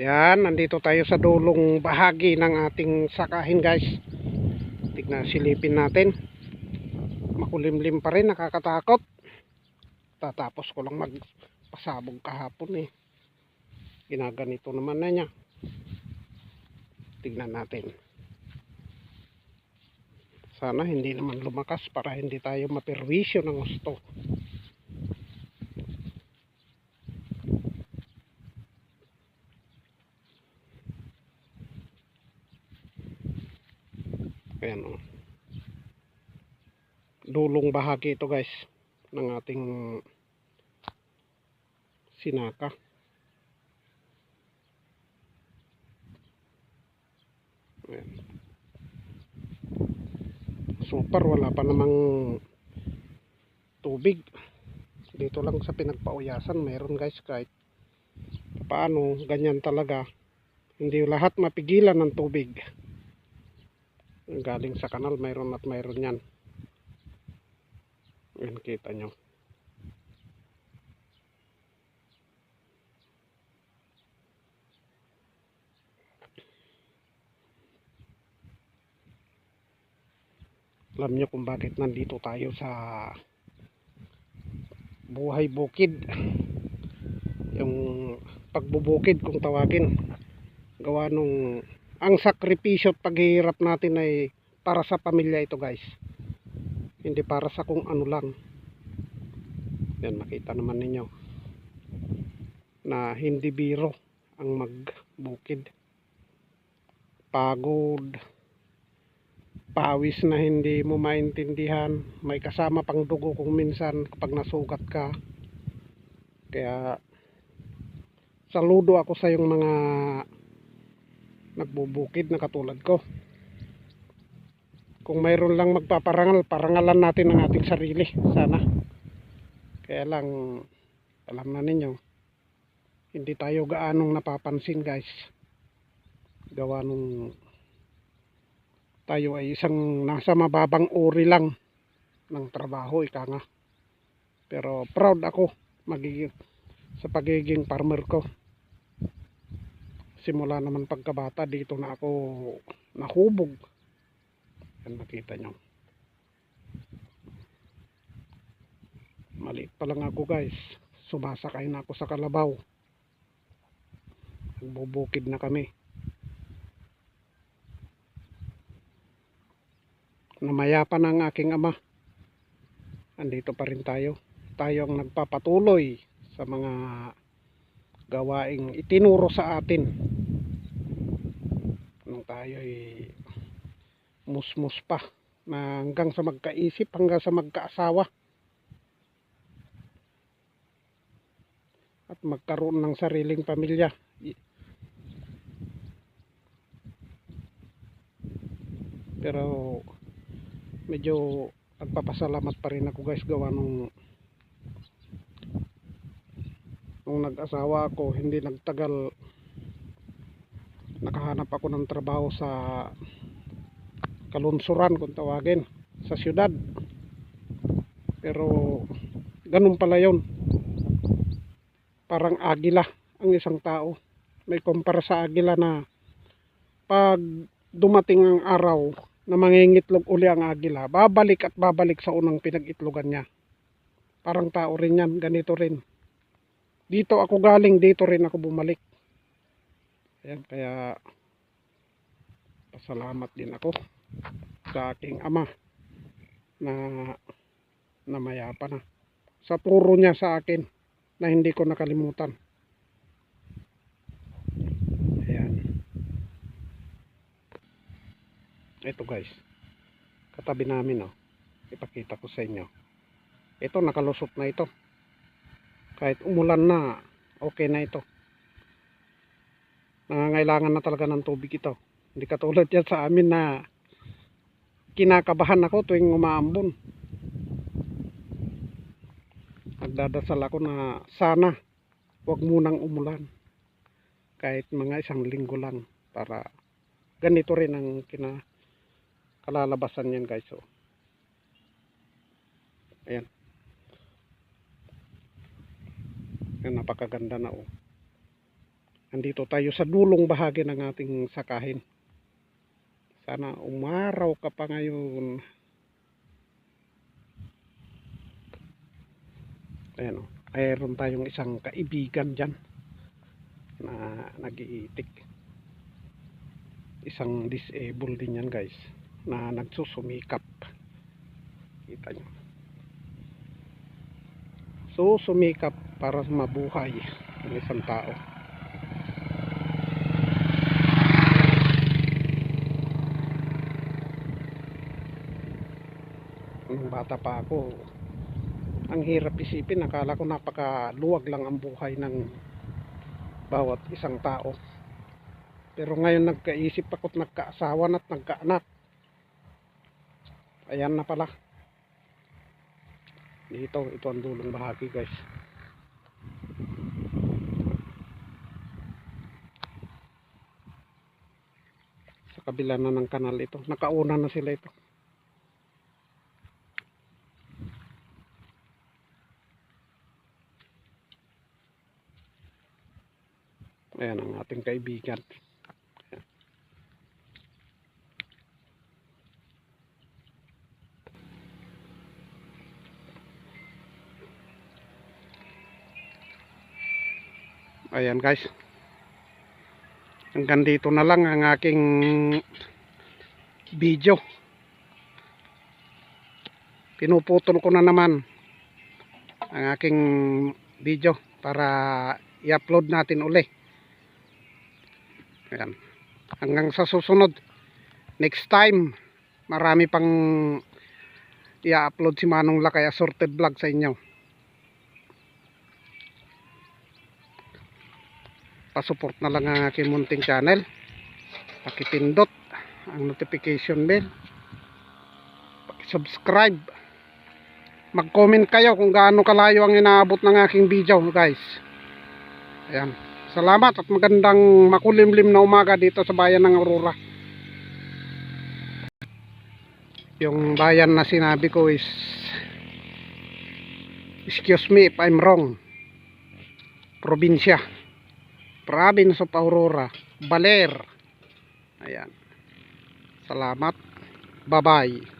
Yan, nandito tayo sa dulong bahagi ng ating sakahin, guys. Tignan, silipin natin. Makulimlim pa rin, nakakatakot. Tatapos ko lang magpasabog kahapon eh. Ginaganito naman na niya. Tignan natin. Sana hindi naman lumakas para hindi tayo maperwisyo ng gusto. Ayan o. Dulong bahagi ito, guys, ng ating sinaka. Ayan. Super, wala pa namang tubig. Dito lang sa pinagpauyasan meron, guys, kahit paano, ganyan talaga. Hindi lahat mapigilan ng tubig. Galing sa kanal, mayroon at mayroon yan. Yan, kita nyo. Alam nyo kung bakit nandito tayo sa buhay bukid. Yung pagbubukid kung tawagin. Gawa nung ang sakripisyo at paghihirap natin ay para sa pamilya ito, guys. Hindi para sa kung ano lang. Yan, makita naman ninyo na hindi biro ang magbukid. Pagod, pawis na hindi mo maintindihan, may kasama pang dugo kung minsan kapag nasugat ka. Kaya saludo ako sa yung mga nagbubukid na katulad ko. Kung mayroon lang magpaparangal, parangalan natin ang ating sarili sana. Kaya lang, alam na ninyo, hindi tayo gaanong napapansin, guys. Gawa nung tayo ay isang nasa mababang uri lang ng trabaho, ika nga. Pero proud ako sa pagiging farmer ko. Simula naman pagkabata, dito na ako nahubog. Yan, makita nyo. Maliit pa lang ako, guys. Sumasakay na ako sa kalabaw. Nagbubukid na kami. Namayapan ang aking ama. Andito pa rin tayo. Tayo ang nagpapatuloy sa mga gawaing itinuro sa atin. Nung tayo ay musmus pa, na hanggang sa magkaisip, hanggang sa magkaasawa at magkaroon ng sariling pamilya. Pero medyo nagpapasalamat pa rin ako, guys, gawa nung nag-asawa ako, hindi nagtagal, nakahanap ako ng trabaho sa kalunsuran kung tawagin, sa syudad. Pero ganun pala yun, parang agila ang isang tao. May kumpara sa agila na pag dumating ang araw na mangingitlog uli ang agila, babalik at babalik sa unang pinag-itlogan niya. Parang tao rin yan, ganito rin. Dito ako galing, dito rin ako bumalik. Ayan, kaya pasalamat din ako sa aking ama na namayapa na sa turo niya sa akin na hindi ko nakalimutan. Ayan. Ito, guys, katabi namin, oh. Ipakita ko sa inyo. Ito, nakalusot na ito. Kahit umulan na, okay na ito. Nangangailangan na talaga ng tubig ito. Hindi katulad yan sa amin na kinakabahan ako tuwing umaambon. Nagdadasal ako na sana wag munang umulan. Kahit mga 1 linggo lang, para ganito rin ang kalalabasan yan, guys. So, ayan. Yan, napakaganda na, oh. Andito tayo sa dulong bahagi ng ating sakahin. Sana umaraw ka pa ngayon. Ayan o. Mayroon tayong isang kaibigan dyan na nag-iitik. Isang disabled din yan guys, na nagsusumikap. Kita nyo. So sumikap para mabuhay ng isang tao. Nung bata pa ako, ang hirap isipin, akala ko napakaluwag lang ang buhay ng bawat isang tao. Pero ngayon nagkaisip ako at nagkaasawa at nagkaanak. Ayan na pala. Ito ang dulong bahagi guys. Sa kabila na ng kanal ito. Nakauna na sila ito. Ayan ang ating kaibigan. Ayan guys. Hanggang dito na lang ang aking video. Pinuputol ko na naman ang aking video para i-upload natin uli. Ayan. Hanggang sa susunod. Next time, marami pang i-upload si Manong Lakay Assorted Vlog sa inyo. Pasupport na lang ang aking munting channel. Pakipindot ang notification bell. Pakisubscribe. Mag-comment kayo kung gaano kalayo ang inaabot ng aking video guys. Ayan. Salamat at magandang makulimlim na umaga dito sa bayan ng Aurora. Yung bayan na sinabi ko is, excuse me if I'm wrong, probinsya, province of Aurora, Baler. Ayan. Salamat. Bye bye.